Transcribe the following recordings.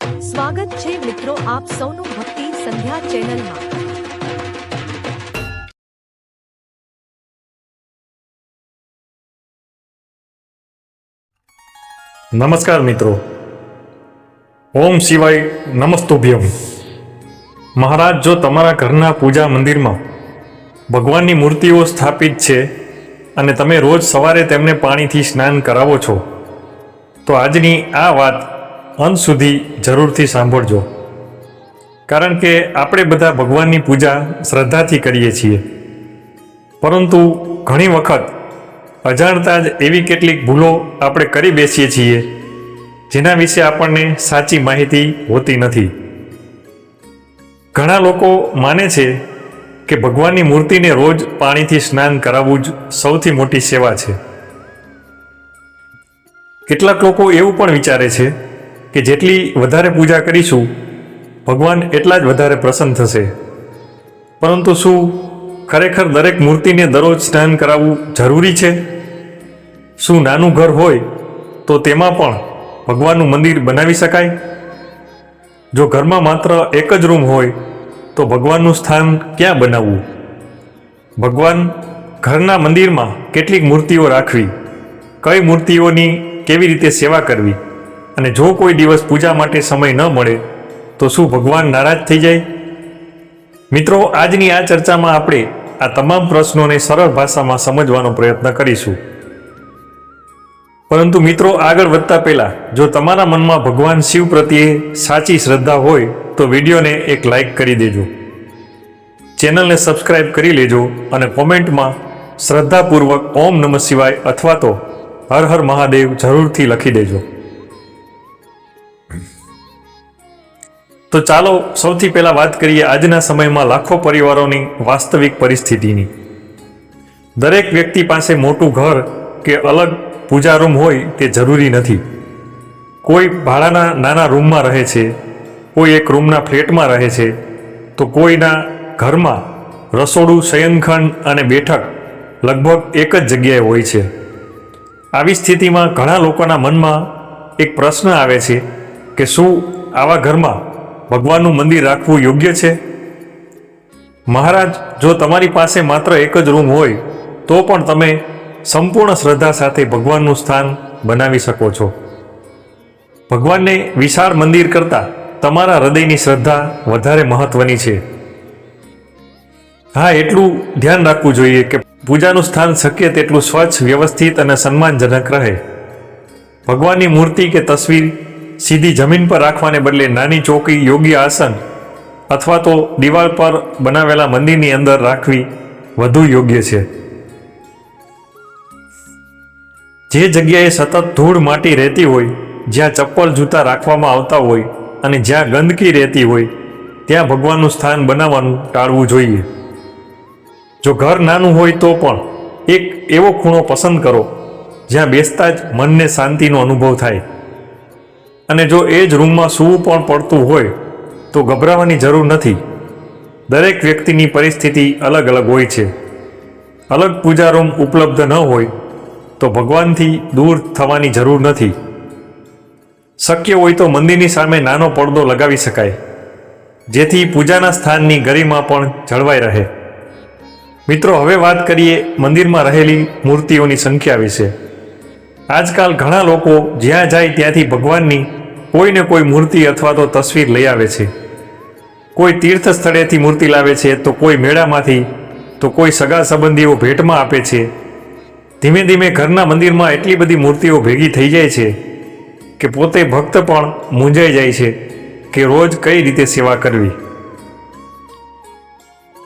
સ્વાગત છે મિત્રો આપ સૌનું ભક્તિ સંધ્યા ચેનલમાં। નમસ્કાર મિત્રો, ઓમ શિવાય નમસ્તુભ્યમ। મહારાજ, જો તમારા ઘરના પૂજા મંદિરમાં ભગવાનની મૂર્તિઓ સ્થાપિત છે અને તમે રોજ સવારે તેમને પાણીથી સ્નાન કરાવો છો, તો આજની આ વાત અંત સુધી જરૂરથી સાંભળજો, કારણ કે આપણે બધા ભગવાનની પૂજા શ્રદ્ધાથી કરીએ છીએ, પરંતુ ઘણી વખત અજાણતા જ એવી કેટલીક ભૂલો આપણે કરી બેસીએ છીએ જેના વિશે આપણને સાચી માહિતી હોતી નથી। ઘણા લોકો માને છે કે ભગવાનની મૂર્તિને રોજ પાણીથી સ્નાન કરાવવું જ સૌથી મોટી સેવા છે। કેટલાક લોકો એવું પણ વિચારે છે કે જેટલી વધારે પૂજા કરીશું ભગવાન એટલા જ વધારે પ્રસન્ન થશે, પરંતુ શું ખરેખર દરેક મૂર્તિને દરરોજ સ્નાન કરાવવું જરૂરી છે? શું નાનું ઘર હોય તો તેમાં પણ ભગવાનનું મંદિર બનાવી શકાય? જો ઘરમાં માત્ર એક જ રૂમ હોય તો ભગવાનનું સ્થાન ક્યાં બનાવવું? ભગવાન ઘરના મંદિરમાં કેટલીક મૂર્તિઓ રાખવી, કઈ મૂર્તિઓની કેવી રીતે સેવા કરવી, અને જો કોઈ દિવસ પૂજા માટે સમય ન મળે તો શું ભગવાન નારાજ થઈ જાય? મિત્રો, આજની આ ચર્ચામાં આપણે આ તમામ પ્રશ્નોને સરળ ભાષામાં સમજવાનો પ્રયત્ન કરીશું। પરંતુ મિત્રો, આગળ વધતા પહેલાં જો તમારા મનમાં ભગવાન શિવ પ્રત્યે સાચી શ્રદ્ધા હોય તો વિડીયોને એક લાઈક કરી દેજો, ચેનલને સબસ્ક્રાઈબ કરી લેજો અને કોમેન્ટમાં શ્રદ્ધાપૂર્વક ઓમ નમઃ શિવાય અથવા તો હર હર મહાદેવ જરૂરથી લખી દેજો। તો ચાલો સૌથી પહેલાં વાત કરીએ આજના સમયમાં લાખો પરિવારોની વાસ્તવિક પરિસ્થિતિની। દરેક વ્યક્તિ પાસે મોટું ઘર કે અલગ પૂજા રૂમ હોય તે જરૂરી નથી। કોઈ ભાડાના નાના રૂમમાં રહે છે, કોઈ એક રૂમના ફ્લેટમાં રહે છે, તો કોઈના ઘરમાં રસોડું, શયનખંડ અને બેઠક લગભગ એક જ જગ્યાએ હોય છે। આવી સ્થિતિમાં ઘણા લોકોના મનમાં એક પ્રશ્ન આવે છે કે શું આવા ઘરમાં ભગવાનનું મંદિર રાખવું યોગ્ય છે? મહારાજ, જો તમારી પાસે માત્ર એક જ રૂમ હોય તો પણ તમે સંપૂર્ણ શ્રદ્ધા સાથે ભગવાનનું સ્થાન બનાવી શકો છો। ભગવાનને વિશાળ મંદિર કરતાં તમારા હૃદયની શ્રદ્ધા વધારે મહત્વની છે। હા, એટલું ધ્યાન રાખવું જોઈએ કે પૂજાનું સ્થાન શક્ય તેટલું સ્વચ્છ, વ્યવસ્થિત અને સન્માનજનક રહે। ભગવાનની મૂર્તિ કે તસવીર સીધી જમીન પર રાખવાને બદલે નાની ચોકી, યોગ્ય આસન અથવા તો દિવાલ પર બનાવેલા મંદિરની અંદર રાખવી વધુ યોગ્ય છે। જે જગ્યાએ સતત ધૂળ માટી રહેતી હોય, જ્યાં ચપ્પલ જૂતા રાખવામાં આવતા હોય અને જ્યાં ગંદકી રહેતી હોય ત્યાં ભગવાનનું સ્થાન બનાવવાનું ટાળવું જોઈએ। જો ઘર નાનું હોય તો પણ એક એવો ખૂણો પસંદ કરો જ્યાં બેસતા જ મનને શાંતિનો અનુભવ થાય। અને જો એ જ રૂમમાં સૂવું પણ પડતું હોય તો ગભરાવાની જરૂર નથી। દરેક વ્યક્તિની પરિસ્થિતિ અલગ અલગ હોય છે। અલગ પૂજા રૂમ ઉપલબ્ધ ન હોય તો ભગવાનથી દૂર થવાની જરૂર નથી। શક્ય હોય તો મંદિરની સામે નાનો પડદો લગાવી શકાય, જેથી પૂજાના સ્થાનની ગરિમા પણ જળવાઈ રહે। મિત્રો, હવે વાત કરીએ મંદિરમાં રહેલી મૂર્તિઓની સંખ્યા વિશે। આજકાલ ઘણા લોકો જ્યાં જાય ત્યાંથી ભગવાનની કોઈને કોઈ મૂર્તિ અથવા તો તસવીર લઈ આવે છે। કોઈ તીર્થ સ્થળેથી મૂર્તિ લાવે છે, તો કોઈ મેળામાંથી, તો કોઈ સગા સંબંધીઓ ભેટમાં આપે છે। ધીમે ધીમે ઘરના મંદિરમાં એટલી બધી મૂર્તિઓ ભેગી થઈ જાય છે કે પોતે ભક્ત પણ મૂંઝાઈ જાય છે કે રોજ કઈ રીતે સેવા કરવી।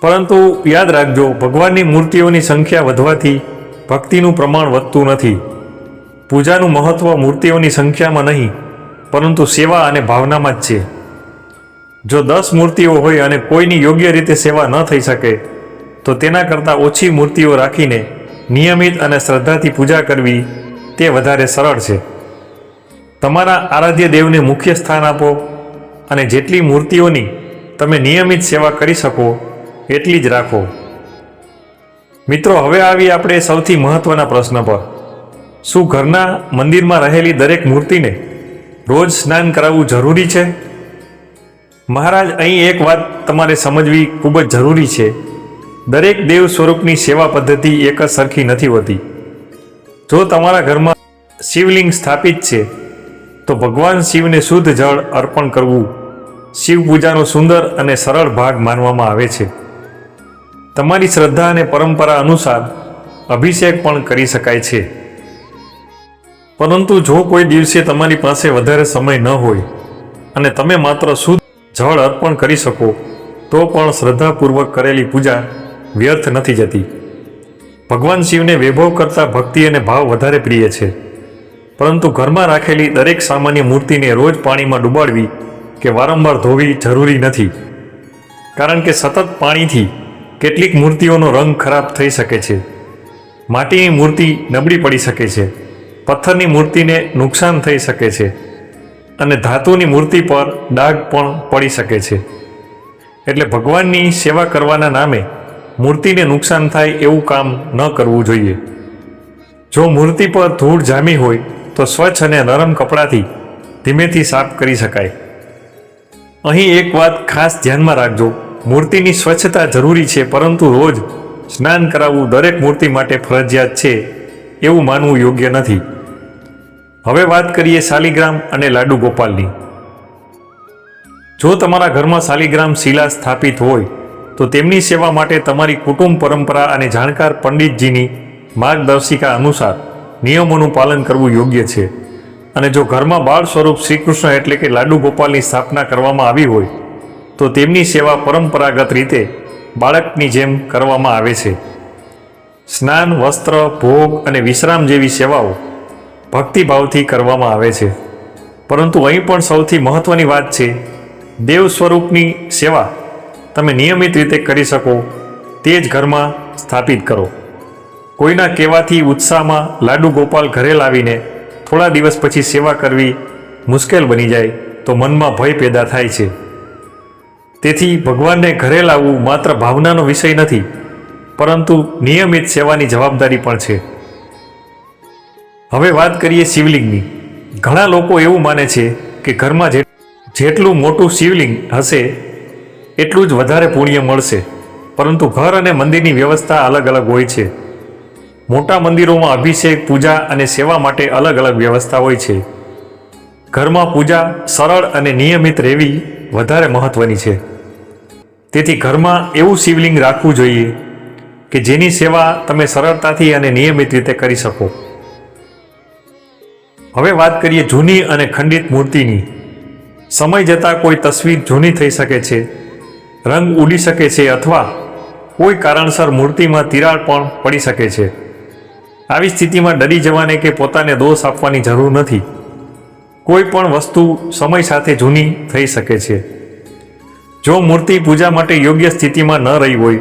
પરંતુ યાદ રાખજો, ભગવાનની મૂર્તિઓની સંખ્યા વધવાથી ભક્તિનું પ્રમાણ વધતું નથી। પૂજાનું મહત્ત્વ મૂર્તિઓની સંખ્યામાં નહીં, પરંતુ સેવા અને ભાવનામાં જ છે। જો 10 મૂર્તિઓ હોય અને કોઈની યોગ્ય રીતે સેવા ન થઈ શકે તો તેના કરતાં ઓછી મૂર્તિઓ રાખીને નિયમિત અને શ્રદ્ધાથી પૂજા કરવી તે વધારે સરળ છે। તમારા આરાધ્ય દેવને મુખ્ય સ્થાન આપો અને જેટલી મૂર્તિઓની તમે નિયમિત સેવા કરી શકો એટલી જ રાખો। મિત્રો, હવે આવી આપણે સૌથી મહત્વના પ્રશ્ન પર। શું ઘરના મંદિરમાં રહેલી દરેક મૂર્તિને રોજ સ્નાન કરાવવું જરૂરી છે? મહારાજ, અહીં એક વાત તમારે સમજવી ખૂબ જ જરૂરી છે. દરેક દેવ સ્વરૂપની સેવા પદ્ધતિ એક જ સરખી નથી હોતી. જો તમારા ઘરમાં શિવલિંગ સ્થાપિત છે તો ભગવાન શિવને શુદ્ધ જળ અર્પણ કરવું શિવ પૂજાનો સુંદર અને સરળ ભાગ માનવામાં આવે છે. તમારી શ્રદ્ધા અને પરંપરા અનુસાર અભિષેક પણ કરી શકાય છે. પરંતુ જો કોઈ દિવસે તમારી પાસે વધારે સમય ન હોય અને તમે માત્ર શુદ્ધ જળ અર્પણ કરી શકો તો પણ શ્રદ્ધાપૂર્વક કરેલી પૂજા વ્યર્થ નથી જતી. ભગવાન શિવને વૈભવ કરતાં ભક્તિ અને ભાવ વધારે પ્રિય છે. પરંતુ ઘરમાં રાખેલી દરેક સામાન્ય મૂર્તિને રોજ પાણીમાં ડૂબાડવી કે વારંવાર ધોવી જરૂરી નથી. કારણ કે સતત પાણીથી કેટલીક મૂર્તિઓનો રંગ ખરાબ થઈ શકે છે. માટીની મૂર્તિ નબળી પડી શકે છે, પથ્થરની મૂર્તિને નુકસાન થઈ શકે છે અને ધાતુની મૂર્તિ પર ડાઘ પણ પડી શકે છે. એટલે ભગવાનની સેવા કરવાના નામે મૂર્તિને નુકસાન થાય એવું કામ ન કરવું જોઈએ. જો મૂર્તિ પર ધૂળ જામી હોય તો સ્વચ્છ અને નરમ કપડાથી ધીમેથી સાફ કરી શકાય. અહીં એક વાત ખાસ ધ્યાનમાં રાખજો. મૂર્તિની સ્વચ્છતા જરૂરી છે, પરંતુ રોજ સ્નાન કરાવવું દરેક મૂર્તિ માટે ફરજિયાત છે એવું માનવું યોગ્ય નથી. હવે વાત કરીએ શાલિગ્રામ અને લાડુ ગોપાલની. જો તમારા ઘરમાં શાલિગ્રામ શિલા સ્થાપિત હોય તો તેમની સેવા માટે તમારી કુટુંબ પરંપરા અને જાણકાર પંડિતજીની માર્ગદર્શિકા અનુસાર નિયમોનું પાલન કરવું યોગ્ય છે. અને જો ઘરમાં બાળ સ્વરૂપ શ્રીકૃષ્ણ એટલે કે લાડુ ગોપાલની સ્થાપના કરવામાં આવી હોય તો તેમની સેવા પરંપરાગત રીતે બાળકની જેમ કરવામાં આવે છે. સ્નાન, વસ્ત્ર, ભોગ અને વિશ્રામ જેવી સેવાઓ ભક્તિભાવથી કરવામાં આવે છે. પરંતુ અહીં પણ સૌથી મહત્વની વાત છે, દેવ સ્વરૂપની સેવા તમે નિયમિત રીતે કરી શકો તે જ ઘરમાં સ્થાપિત કરો. કોઈના કહેવાથી ઉત્સાહમાં લાડુ ગોપાલ ઘરે લાવીને થોડા દિવસ પછી સેવા કરવી મુશ્કેલ બની જાય તો મનમાં ભય પેદા થાય છે. તેથી ભગવાનને ઘરે લાવવું માત્ર ભાવનાનો વિષય નથી, પરંતુ નિયમિત સેવાની જવાબદારી પણ છે. હવે વાત કરીએ શિવલિંગની. ઘણા લોકો એવું માને છે કે ઘરમાં જેટલું મોટું શિવલિંગ હશે એટલું જ વધારે પુણ્ય મળશે. પરંતુ ઘર અને મંદિરની વ્યવસ્થા અલગ અલગ હોય છે. મોટા મંદિરોમાં અભિષેક, પૂજા અને સેવા માટે અલગ અલગ વ્યવસ્થા હોય છે. ઘરમાં પૂજા સરળ અને નિયમિત રહેવી વધારે મહત્વની છે. તેથી ઘરમાં એવું શિવલિંગ રાખવું જોઈએ કે જેની સેવા તમે સરળતાથી અને નિયમિત રીતે કરી શકો. હવે વાત કરીએ જૂની અને ખંડિત મૂર્તિની. સમય જતાં કોઈ તસવીર જૂની થઈ શકે છે, રંગ ઉડી શકે છે અથવા કોઈ કારણસર મૂર્તિમાં તિરાડ પણ પડી શકે છે. આવી સ્થિતિમાં ડરી જવાને કે પોતાને દોષ આપવાની જરૂર નથી. કોઈ પણ વસ્તુ સમય સાથે જૂની થઈ શકે છે. જો મૂર્તિ પૂજા માટે યોગ્ય સ્થિતિમાં ન રહી હોય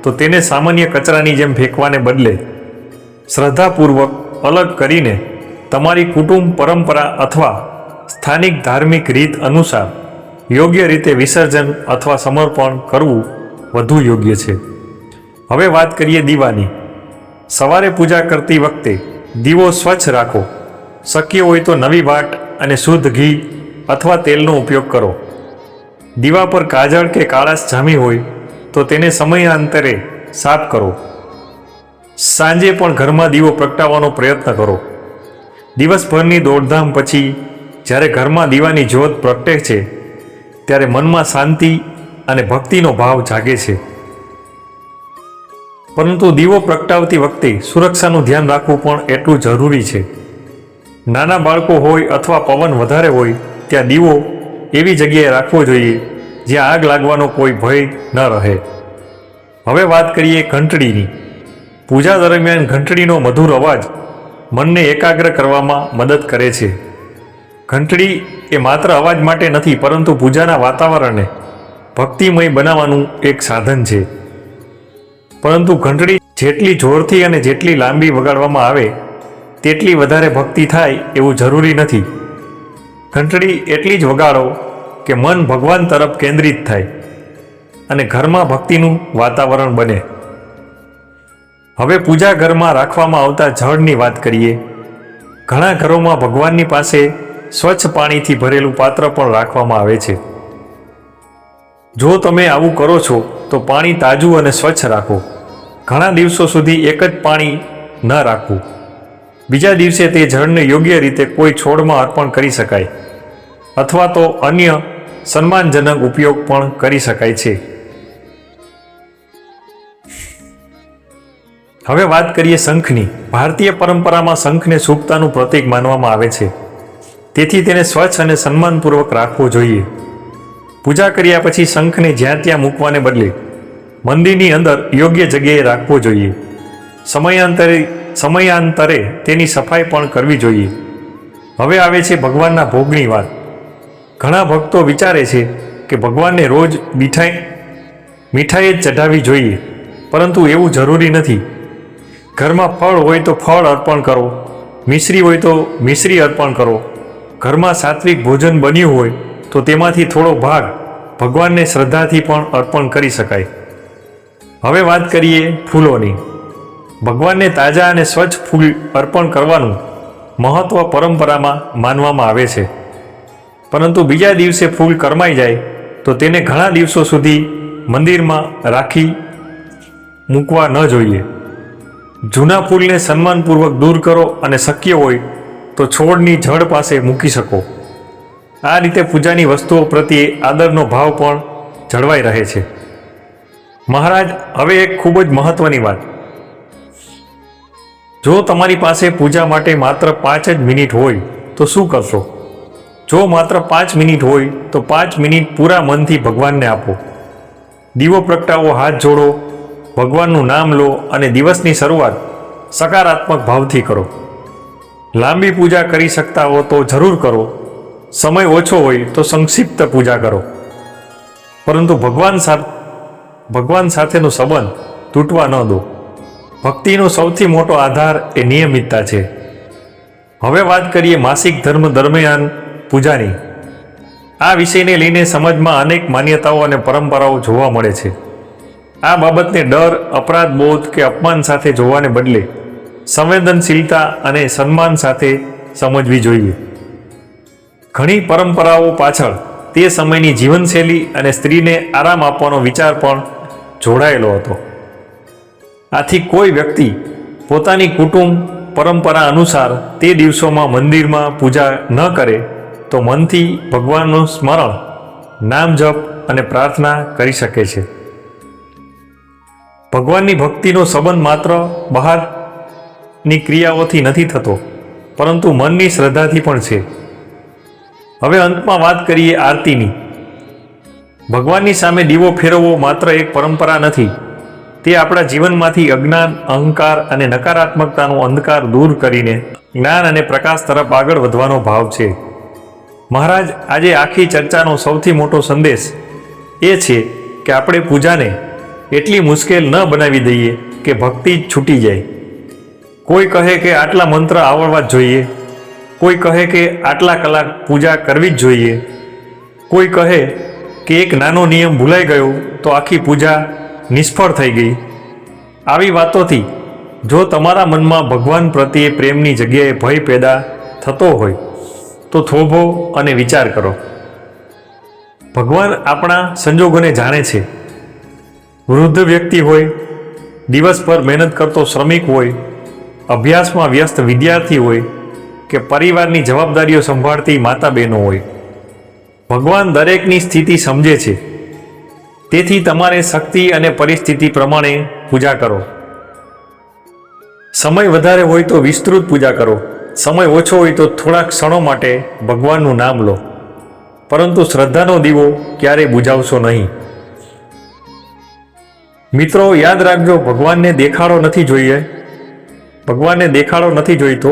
તો તેને સામાન્ય કચરાની જેમ ફેંકવાને બદલે શ્રદ્ધાપૂર્વક અલગ કરીને તમારી કુટુંબ પરંપરા અથવા સ્થાનિક ધાર્મિક રીત અનુસાર યોગ્ય રીતે વિસર્જન અથવા સમર્પણ કરવું વધુ યોગ્ય છે. હવે વાત કરીએ દીવાની. સવારે પૂજા કરતી વખતે દીવો સ્વચ્છ રાખો. શક્ય હોય તો નવી વાટ અને શુદ્ધ ઘી અથવા તેલનો ઉપયોગ કરો. દીવા પર કાજળ કે કાળાશ જામી હોય તો તેને સમયાંતરે સાફ કરો. સાંજે પણ ઘરમાં દીવો પ્રગટાવવાનો પ્રયત્ન કરો. દિવસભરની દોડધામ પછી જ્યારે ઘરમાં દીવાની જ્યોત પ્રગટે છે ત્યારે મનમાં શાંતિ અને ભક્તિનો ભાવ જાગે છે. પરંતુ દીવો પ્રગટાવતી વખતે સુરક્ષાનું ધ્યાન રાખવું પણ એટલું જરૂરી છે. નાના બાળકો હોય અથવા પવન વધારે હોય ત્યાં દીવો એવી જગ્યાએ રાખવો જોઈએ જ્યાં આગ લાગવાનો કોઈ ભય ન રહે. હવે વાત કરીએ ઘંટડીની. પૂજા દરમિયાન ઘંટડીનો મધુર અવાજ મનને એકાગ્ર કરવામાં મદદ કરે છે. ઘંટડી એ માત્ર અવાજ માટે નથી, પરંતુ પૂજાના વાતાવરણને ભક્તિમય બનાવવાનું એક સાધન છે. પરંતુ ઘંટડી જેટલી જોરથી અને જેટલી લાંબી વગાડવામાં આવે તેટલી વધારે ભક્તિ થાય એવું જરૂરી નથી. ઘંટડી એટલી જ વગાડો કે મન ભગવાન તરફ કેન્દ્રિત થાય અને ઘરમાં ભક્તિનું વાતાવરણ બને. હવે પૂજા ઘરમાં રાખવામાં આવતા જળની વાત કરીએ. ઘણા ઘરોમાં ભગવાનની પાસે સ્વચ્છ પાણીથી ભરેલું પાત્ર પણ રાખવામાં આવે છે. જો તમે આવું કરો છો તો પાણી તાજું અને સ્વચ્છ રાખો. ઘણા દિવસો સુધી એક જ પાણી ન રાખવું. બીજા દિવસે તે જળને યોગ્ય રીતે કોઈ છોડમાં અર્પણ કરી શકાય અથવા તો અન્ય સન્માનજનક ઉપયોગ પણ કરી શકાય છે. હવે વાત કરીએ શંખની. ભારતીય પરંપરામાં શંખને શુભતાનું પ્રતીક માનવામાં આવે છે. તેથી તેને સ્વચ્છ અને સન્માનપૂર્વક રાખવો જોઈએ. પૂજા કર્યા પછી શંખને જ્યાં ત્યાં મૂકવાને બદલે મંદિરની અંદર યોગ્ય જગ્યાએ રાખવો જોઈએ. સમયાંતરે તેની સફાઈ પણ કરવી જોઈએ. હવે આવે છે ભગવાનના ભોગની વાત. ઘણા ભક્તો વિચારે છે કે ભગવાનને રોજ મીઠાઈ જ ચઢાવવી જોઈએ, પરંતુ એવું જરૂરી નથી. ઘરમાં ફળ હોય તો ફળ અર્પણ કરો, મિશ્રી હોય તો મિશ્રી અર્પણ કરો. ઘરમાં સાત્વિક ભોજન બન્યું હોય તો તેમાંથી થોડો ભાગ ભગવાનને શ્રદ્ધાથી પણ અર્પણ કરી શકાય. હવે વાત કરીએ ફૂલોની. ભગવાનને તાજા અને સ્વચ્છ ફૂલ અર્પણ કરવાનું મહત્વ પરંપરામાં માનવામાં આવે છે. પરંતુ બીજા દિવસે ફૂલ કરમાઈ જાય તો તેને ઘણા દિવસો સુધી મંદિરમાં રાખી મૂકવા ન જોઈએ. જૂના ફૂલને સન્માનપૂર્વક દૂર કરો અને શક્ય હોય તો છોડની જડ પાસે મૂકી શકો. આ રીતે પૂજાની વસ્તુઓ પ્રત્યે આદરનો ભાવ પણ જળવાઈ રહે છે. મહારાજ, હવે એક ખૂબ જ મહત્વની વાત. જો તમારી પાસે પૂજા માટે માત્ર 5 જ મિનિટ હોય તો શું કરશો? જો માત્ર 5 મિનિટ હોય તો 5 મિનિટ પૂરા મનથી ભગવાનને આપો. દીવો પ્રગટાવો, હાથ જોડો, ભગવાનનું નામ લો અને દિવસની શરૂઆત સકારાત્મક ભાવથી કરો. લાંબી પૂજા કરી શકતા હો તો જરૂર કરો. સમય ઓછો હોય તો સંક્ષિપ્ત પૂજા કરો. પરંતુ ભગવાન સાથેનો સંબંધ તૂટવા ન દો. ભક્તિનો સૌથી મોટો આધાર એ નિયમિતતા છે. હવે વાત કરીએ માસિક ધર્મ દરમિયાન પૂજાની. આ વિષયને લઈને સમાજમાં અનેક માન્યતાઓ અને પરંપરાઓ જોવા મળે છે. આ બાબતને ડર, અપરાધ બોધ કે અપમાન સાથે જોવાને બદલે સંવેદનશીલતા અને સન્માન સાથે સમજવી જોઈએ. ઘણી પરંપરાઓ પાછળ તે સમયની જીવનશૈલી અને સ્ત્રીને આરામ આપવાનો વિચાર પણ જોડાયેલો હતો. આથી કોઈ વ્યક્તિ પોતાની કુટુંબ પરંપરા અનુસાર તે દિવસોમાં મંદિરમાં પૂજા ન કરે તો મનથી ભગવાનનું સ્મરણ, નામ જપ અને પ્રાર્થના કરી શકે છે. ભગવાનની ભક્તિનો સંબંધ માત્ર બહારની ક્રિયાઓથી નથી થતો, પરંતુ મનની શ્રદ્ધાથી પણ છે. હવે અંતમાં વાત કરીએ આરતીની. ભગવાનની સામે દીવો ફેરવવો માત્ર એક પરંપરા નથી, તે આપણા જીવનમાંથી અજ્ઞાન, અહંકાર અને નકારાત્મકતાનો અંધકાર દૂર કરીને જ્ઞાન અને પ્રકાશ તરફ આગળ વધવાનો ભાવ છે. મહારાજ, આજે આખી ચર્ચાનો સૌથી મોટો સંદેશ એ છે કે આપણે પૂજાને એટલી મુશ્કેલ ન બનાવી દઈએ કે ભક્તિ જ છૂટી જાય. કોઈ કહે કે આટલા મંત્ર આવડવા જ જોઈએ, કોઈ કહે કે આટલા કલાક પૂજા કરવી જ જોઈએ, કોઈ કહે કે એક નાનો નિયમ ભૂલાઈ ગયો તો આખી પૂજા નિષ્ફળ થઈ ગઈ. આવી વાતોથી જો તમારા મનમાં ભગવાન પ્રત્યે પ્રેમની જગ્યાએ ભય પેદા થતો હોય તો થોભો અને વિચાર કરો. ભગવાન આપણા સંજોગોને જાણે છે. વૃદ્ધ વ્યક્તિ હોય, દિવસભર મહેનત કરતો શ્રમિક હોય, અભ્યાસમાં વ્યસ્ત વિદ્યાર્થી હોય કે પરિવારની જવાબદારીઓ સંભાળતી માતા બહેનો હોય, ભગવાન દરેકની સ્થિતિ સમજે છે. તેથી તમારે શક્તિ અને પરિસ્થિતિ પ્રમાણે પૂજા કરો. સમય વધારે હોય તો વિસ્તૃત પૂજા કરો. સમય ઓછો હોય તો થોડા ક્ષણો માટે ભગવાનનું નામ લો, પરંતુ શ્રદ્ધાનો દીવો ક્યારેય બુઝાવશો નહીં. મિત્રો, યાદ રાખજો, ભગવાનને દેખાડો નથી જોઈતો.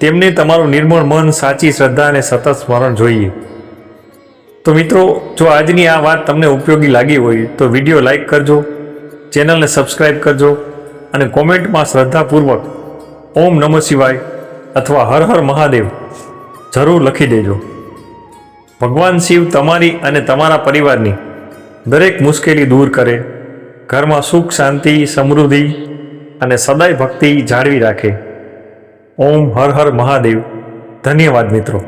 તેમને તમારું નિર્મળ મન, સાચી શ્રદ્ધા અને સતત સ્મરણ જોઈએ. તો મિત્રો, જો આજની આ વાત તમને ઉપયોગી લાગી હોય તો વિડીયો લાઈક કરજો, ચેનલને સબસ્ક્રાઈબ કરજો અને કોમેન્ટમાં શ્રદ્ધાપૂર્વક ઓમ નમઃ શિવાય અથવા હર હર મહાદેવ જરૂર લખી દેજો. ભગવાન શિવ તમારી અને તમારા પરિવારની દરેક મુશ્કેલી દૂર કરે, ઘરમાં સુખ, શાંતિ, સમૃદ્ધિ અને સદાય ભક્તિ જાળવી રાખે. ઓમ હર હર મહાદેવ. ધન્યવાદ મિત્રો.